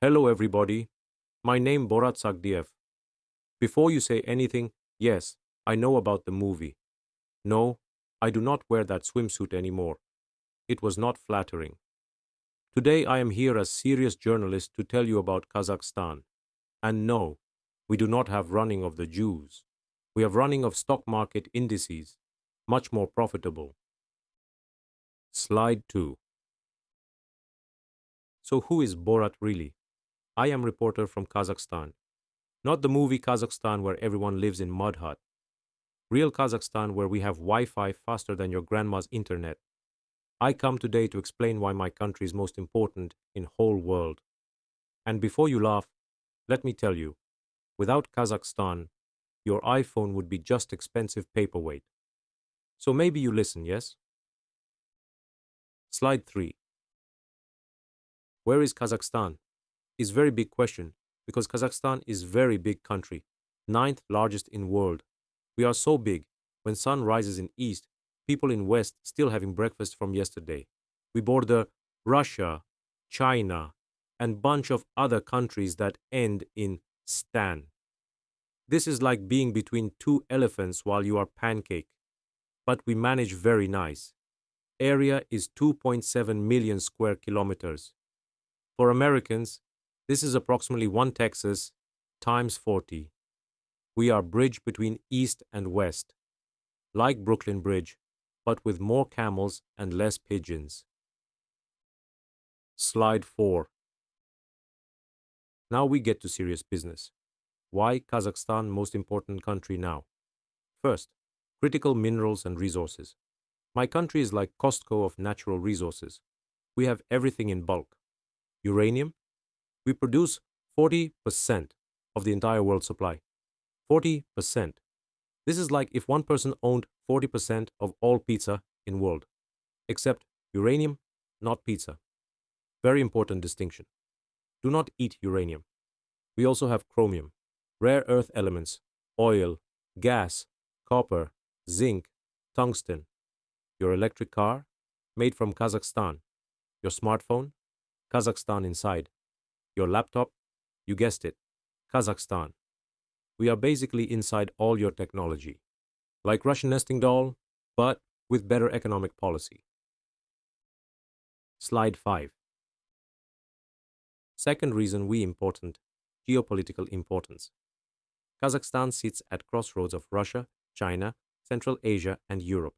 Hello, everybody. My name Borat. Before you say anything, yes, I know about the movie. No, I do not wear that swimsuit anymore. It was not flattering. Today I am here as serious journalist to tell you about Kazakhstan. And no, we do not have running of the Jews. We have running of stock market indices, much more profitable. Slide 2. So who is Borat really? I am reporter from Kazakhstan. Not the movie Kazakhstan where everyone lives in mud hut. Real Kazakhstan where we have Wi-Fi faster than your grandma's internet. I come today to explain why my country is most important in whole world. And before you laugh, let me tell you, without Kazakhstan, your iPhone would be just expensive paperweight. So maybe you listen, yes? Slide 3. Where is Kazakhstan? Is very big question because Kazakhstan is very big country, ninth largest in world. We are so big, when sun rises in east, people in west still having breakfast from yesterday. We border Russia, China, and bunch of other countries that end in stan. This is like being between two elephants while you are pancake. But we manage very nice. Area is 2.7 million square kilometers. For Americans, this is approximately one Texas times 40. We are bridge between east and west, like Brooklyn Bridge, but with more camels and less pigeons. Slide 4. Now we get to serious business. Why Kazakhstan most important country now? First, critical minerals and resources. My country is like Costco of natural resources. We have everything in bulk. Uranium? We produce 40% of the entire world supply. 40%. This is like if one person owned 40% of all pizza in world. Except uranium, not pizza. Very important distinction. Do not eat uranium. We also have chromium, rare earth elements, oil, gas, copper, zinc, tungsten. Your electric car, made from Kazakhstan. Your smartphone, Kazakhstan inside. Your laptop, you guessed it, Kazakhstan. We are basically inside all your technology. Like Russian nesting doll, but with better economic policy. Slide 5. Second reason we important, geopolitical importance. Kazakhstan sits at crossroads of Russia, China, Central Asia, and Europe.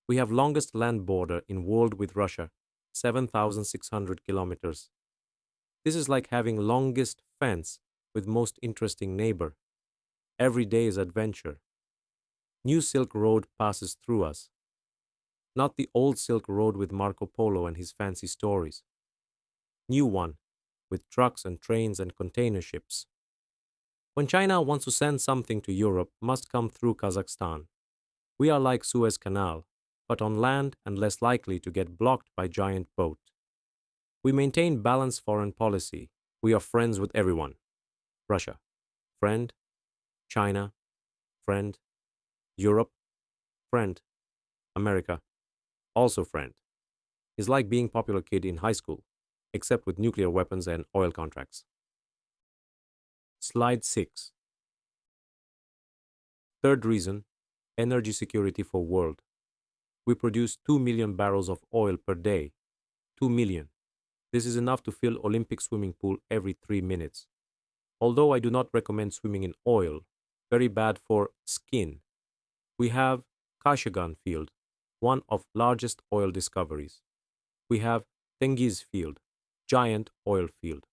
We have longest land border in world with Russia, 7,600 kilometers. This is like having longest fence with most interesting neighbor. Every day is adventure. New Silk Road passes through us. Not the old Silk Road with Marco Polo and his fancy stories. New one, with trucks and trains and container ships. When China wants to send something to Europe, must come through Kazakhstan. We are like Suez Canal, but on land and less likely to get blocked by giant boat. We maintain balanced foreign policy. We are friends with everyone. Russia, friend. China, friend. Europe, friend. America, also friend. It's like being popular kid in high school, except with nuclear weapons and oil contracts. Slide 6. Third reason, energy security for world. We produce 2 million barrels of oil per day. 2 million. This is enough to fill Olympic swimming pool every 3 minutes. Although I do not recommend swimming in oil, very bad for skin. We have Kashagan field, one of largest oil discoveries. We have Tengiz field, giant oil field.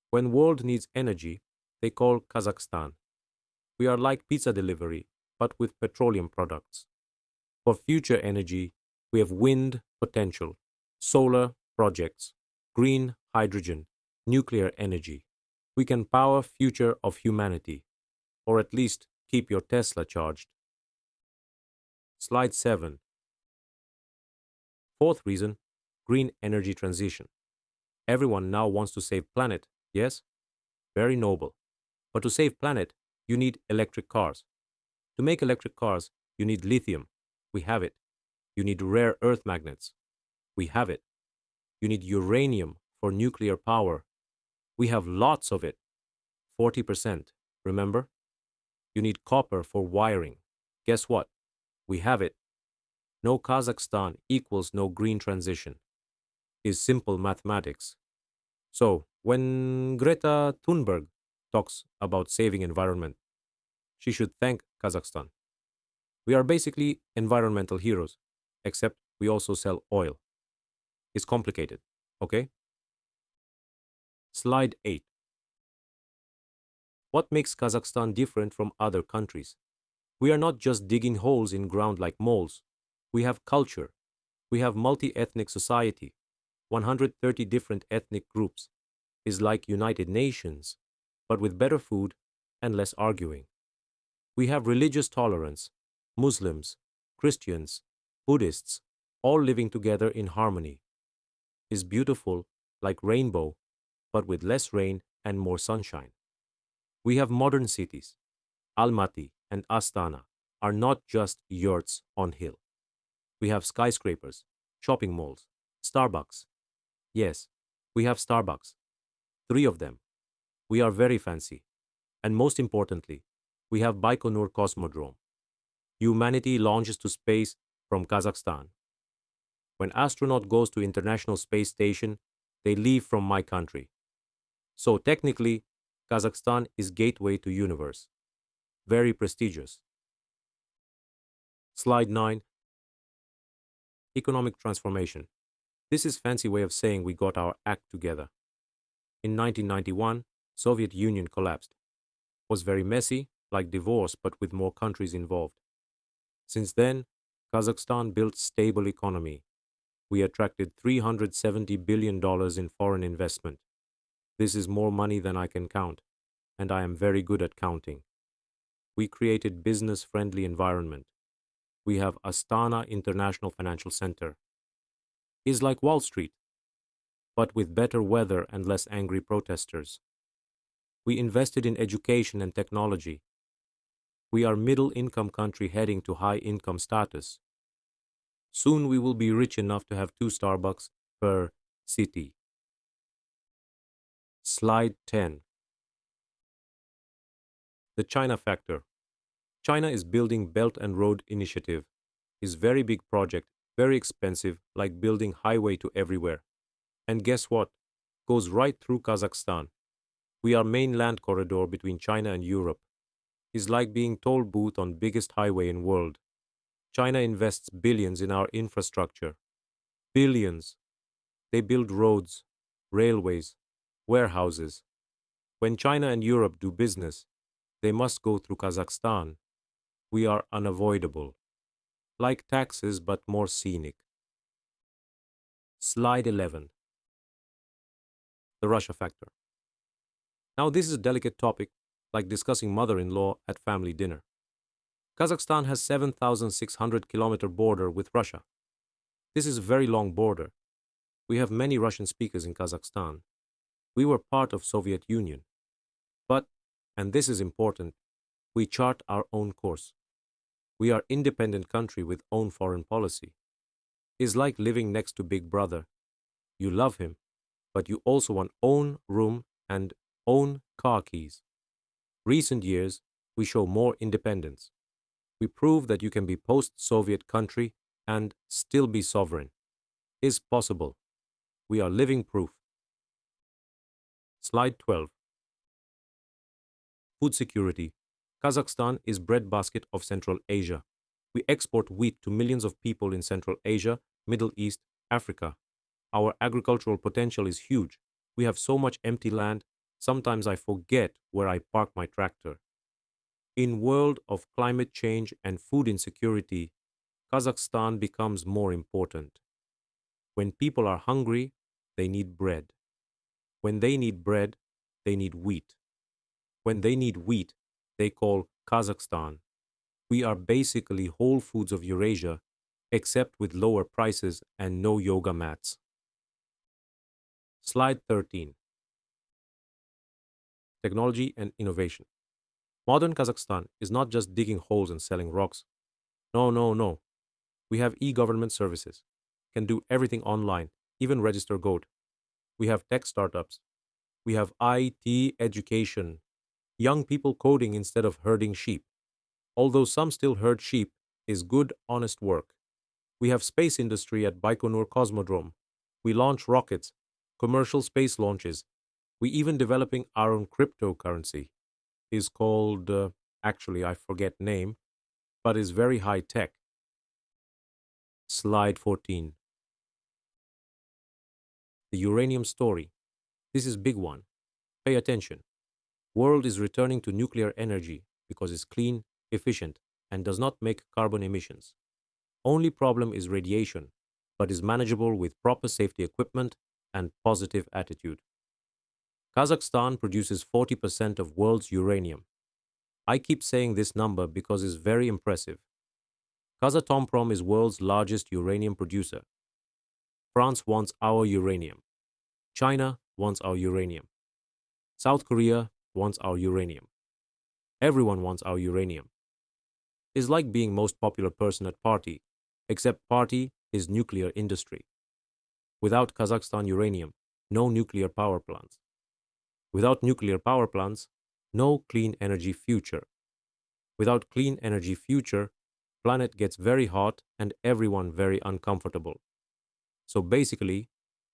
When world needs energy, they call Kazakhstan. We are like pizza delivery, but with petroleum products. For future energy, we have wind potential, solar projects, green hydrogen, nuclear energy. We can power future of humanity, or at least keep your Tesla charged. Slide 7. Fourth reason, green energy transition. Everyone now wants to save planet, yes? Very noble. But to save planet, you need electric cars. To make electric cars, you need lithium. We have it. You need rare earth magnets. We have it. You need uranium for nuclear power. We have lots of it. 40%. Remember? You need copper for wiring. Guess what? We have it. No Kazakhstan equals no green transition. Is simple mathematics. So, when Greta Thunberg talks about saving environment, she should thank Kazakhstan. We are basically environmental heroes, except we also sell oil. It's complicated, okay? Slide 8. What makes Kazakhstan different from other countries? We are not just digging holes in ground like moles. We have culture. We have multi-ethnic society. 130 different ethnic groups. Is like United Nations, but with better food and less arguing. We have religious tolerance. Muslims, Christians, Buddhists, all living together in harmony. Is beautiful like rainbow, but with less rain and more sunshine. We have modern cities. Almaty and Astana are not just yurts on hill. We have skyscrapers, shopping malls, Starbucks. Yes, we have Starbucks. 3 of them. We are very fancy. And most importantly, we have Baikonur Cosmodrome. Humanity launches to space from Kazakhstan. When astronaut goes to International Space Station, they leave from my country. So technically, Kazakhstan is gateway to universe. Very prestigious. Slide 9. Economic transformation. This is fancy way of saying we got our act together. In 1991, Soviet Union collapsed. Was very messy, like divorce, but with more countries involved. Since then, Kazakhstan built stable economy. We attracted $370 billion in foreign investment. This is more money than I can count, and I am very good at counting. We created business-friendly environment. We have Astana International Financial Center. Is like Wall Street, but with better weather and less angry protesters. We invested in education and technology. We are middle-income country heading to high-income status. Soon we will be rich enough to have 2 Starbucks per city. Slide 10. The China factor. China is building Belt and Road Initiative. Is very big project, very expensive, like building highway to everywhere. And guess what? Goes right through Kazakhstan. We are main land corridor between China and Europe. Is like being toll booth on biggest highway in world. China invests billions in our infrastructure. Billions. They build roads, railways, warehouses. When China and Europe do business, they must go through Kazakhstan. We are unavoidable. Like taxes, but more scenic. Slide 11. The Russia factor. Now this is a delicate topic, like discussing mother-in-law at family dinner. Kazakhstan has 7,600-kilometer border with Russia. This is a very long border. We have many Russian speakers in Kazakhstan. We were part of Soviet Union. But, and this is important, we chart our own course. We are independent country with own foreign policy. It's like living next to Big Brother. You love him, but you also want own room and own car keys. Recent years, we show more independence. We prove that you can be post-Soviet country and still be sovereign. Is possible. We are living proof. Slide 12. Food security. Kazakhstan is breadbasket of Central Asia. We export wheat to millions of people in Central Asia, Middle East, Africa. Our agricultural potential is huge. We have so much empty land, sometimes I forget where I park my tractor. In world of climate change and food insecurity, Kazakhstan becomes more important. When people are hungry, they need bread. When they need bread, they need wheat. When they need wheat, they call Kazakhstan. We are basically Whole Foods of Eurasia, except with lower prices and no yoga mats. Slide 13. Technology and innovation. Modern Kazakhstan is not just digging holes and selling rocks. No, no, no. We have e-government services. Can do everything online, even register goat. We have tech startups. We have IT education, young people coding instead of herding sheep. Although some still herd sheep, is good, honest work. We have space industry at Baikonur Cosmodrome. We launch rockets, commercial space launches. We even developing our own cryptocurrency. Is called, actually I forget name, but is very high tech. Slide 14. The uranium story. This is big one. Pay attention. World is returning to nuclear energy because it's clean, efficient, and does not make carbon emissions. Only problem is radiation, but is manageable with proper safety equipment and positive attitude. Kazakhstan produces 40% of world's uranium. I keep saying this number because it's very impressive. Kazatomprom is world's largest uranium producer. France wants our uranium. China wants our uranium. South Korea wants our uranium. Everyone wants our uranium. It's like being most popular person at party, except party is nuclear industry. Without Kazakhstan uranium, no nuclear power plants. Without nuclear power plants, no clean energy future. Without clean energy future, planet gets very hot and everyone very uncomfortable. So basically,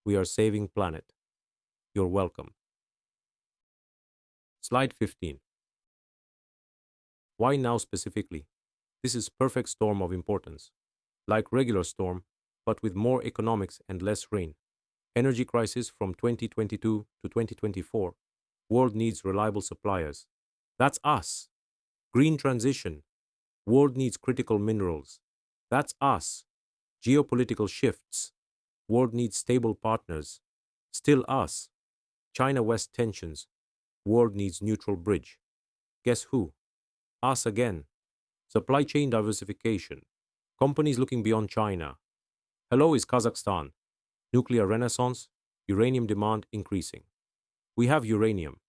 we are saving planet. You're welcome. Slide 15. Why now specifically? This is perfect storm of importance. Like regular storm, but with more economics and less rain. Energy crisis from 2022 to 2024. World needs reliable suppliers. That's us. Green transition. World needs critical minerals. That's us. Geopolitical shifts. World needs stable partners. Still us. China-West tensions. World needs neutral bridge. Guess who? Us again. Supply chain diversification. Companies looking beyond China. Hello is Kazakhstan. Nuclear renaissance. Uranium demand increasing. We have uranium.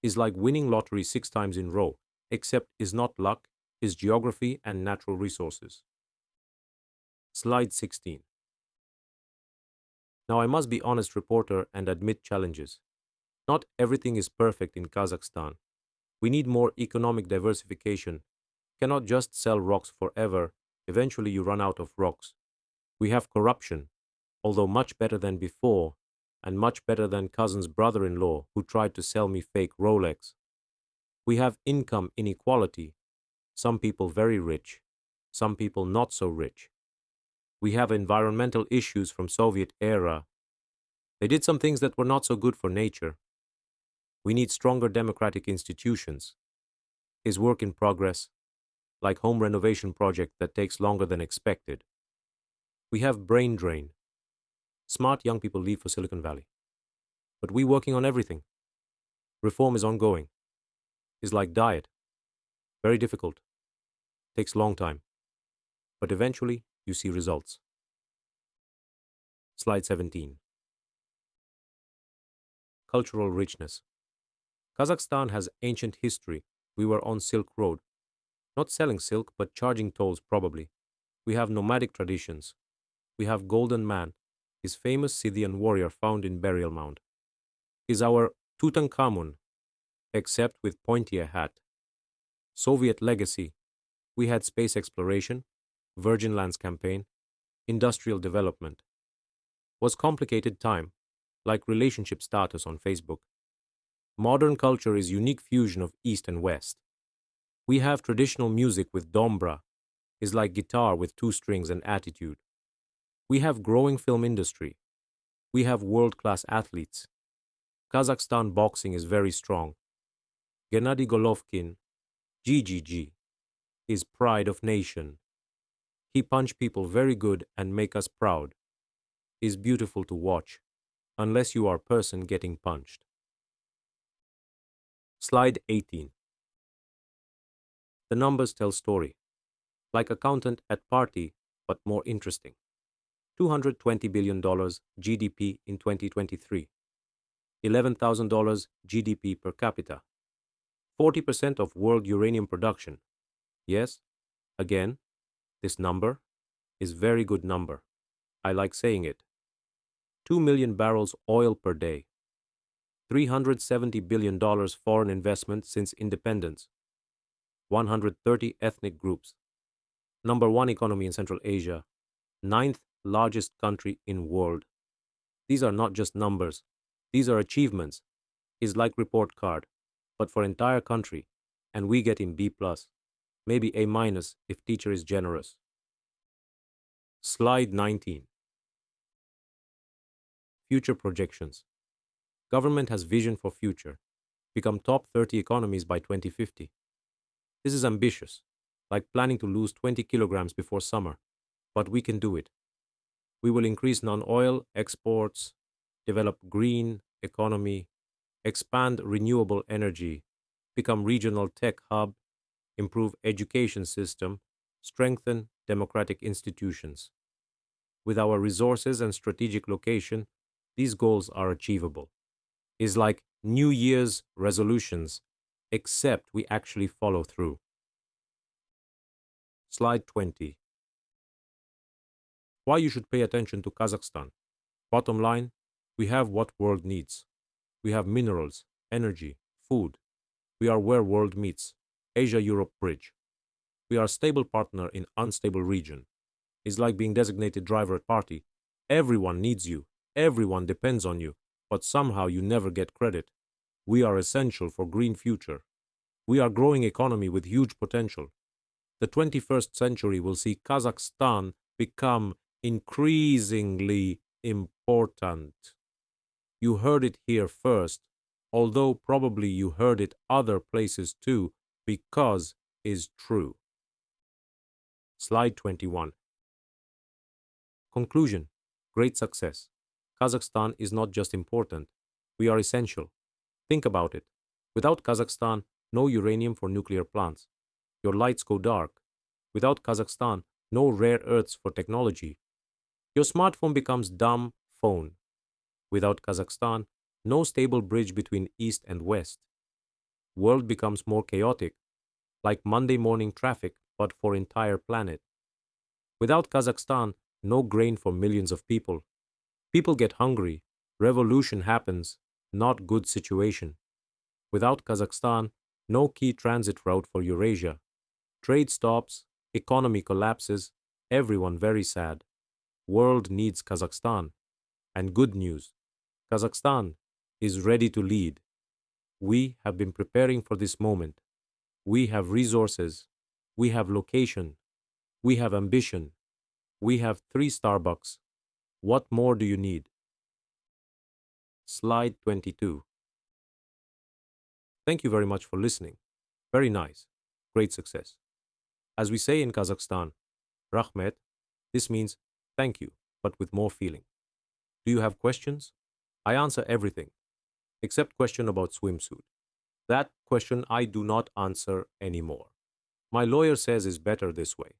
Is like winning lottery 6 times in row, except is not luck, is geography and natural resources. Slide 16. Now I must be honest reporter and admit challenges. Not everything is perfect in Kazakhstan. We need more economic diversification. Cannot just sell rocks forever. Eventually you run out of rocks. We have corruption, although much better than before, and much better than cousin's brother-in-law who tried to sell me fake Rolex. We have income inequality. Some people very rich, some people not so rich. We have environmental issues from Soviet era. They did some things that were not so good for nature. We need stronger democratic institutions. Is work in progress, like home renovation project that takes longer than expected. We have brain drain. Smart young people leave for Silicon Valley. But we working on everything. Reform is ongoing. Is like diet. Very difficult. Takes long time. But eventually you see results. Slide 17. Cultural richness. Kazakhstan has ancient history. We were on Silk Road. Not selling silk, but charging tolls probably. We have nomadic traditions. We have Golden Man, his famous Scythian warrior found in burial mound. Is our Tutankhamun, except with pointier hat. Soviet legacy. We had space exploration, Virgin Lands campaign, industrial development. Was complicated time, like relationship status on Facebook. Modern culture is unique fusion of East and West. We have traditional music with dombra, is like guitar with 2 strings and attitude. We have growing film industry. We have world-class athletes. Kazakhstan boxing is very strong. Gennady Golovkin, GGG, is pride of nation. He punch people very good and make us proud. Is beautiful to watch, unless you are person getting punched. Slide 18. The numbers tell story. Like accountant at party, but more interesting. $220 billion GDP in 2023. $11,000 GDP per capita. 40% of world uranium production. Yes, again, this number is very good number. I like saying it. 2 million barrels oil per day. $370 billion foreign investment since independence, 130 ethnic groups, number one economy in Central Asia, ninth largest country in world. These are not just numbers. These are achievements. Is like report card, but for entire country, and we get in B+, maybe A- if teacher is generous. Slide 19. Future projections. Government has vision for future. Become top 30 economies by 2050. This is ambitious, like planning to lose 20 kilograms before summer, but we can do it. We will increase non-oil exports, develop green economy, expand renewable energy, become regional tech hub, improve education system, strengthen democratic institutions. With our resources and strategic location, these goals are achievable. It's like New Year's resolutions, except we actually follow through. Slide 20. Why you should pay attention to Kazakhstan. Bottom line, we have what world needs. We have minerals, energy, food. We are where world meets. Asia-Europe bridge. We are a stable partner in unstable region. It's like being designated driver at party. Everyone needs you. Everyone depends on you. But somehow you never get credit. We are essential for green future. We are growing economy with huge potential. The 21st century will see Kazakhstan become increasingly important. You heard it here first, although probably you heard it other places too, because is true. Slide 21. Conclusion. Great success. Kazakhstan is not just important. We are essential. Think about it. Without Kazakhstan, no uranium for nuclear plants. Your lights go dark. Without Kazakhstan, no rare earths for technology. Your smartphone becomes dumb phone. Without Kazakhstan, no stable bridge between East and West. World becomes more chaotic, like Monday morning traffic, but for entire planet. Without Kazakhstan, no grain for millions of people. People get hungry. Revolution happens. Not good situation. Without Kazakhstan, no key transit route for Eurasia. Trade stops, economy collapses, everyone very sad. World needs Kazakhstan. And good news, Kazakhstan is ready to lead. We have been preparing for this moment. We have resources. We have location. We have ambition. We have 3 Starbucks. What more do you need? Slide 22. Thank you very much for listening. Very nice. Great success. As we say in Kazakhstan, Rahmet, this means thank you, but with more feeling. Do you have questions? I answer everything, except question about swimsuit. That question I do not answer anymore. My lawyer says is better this way.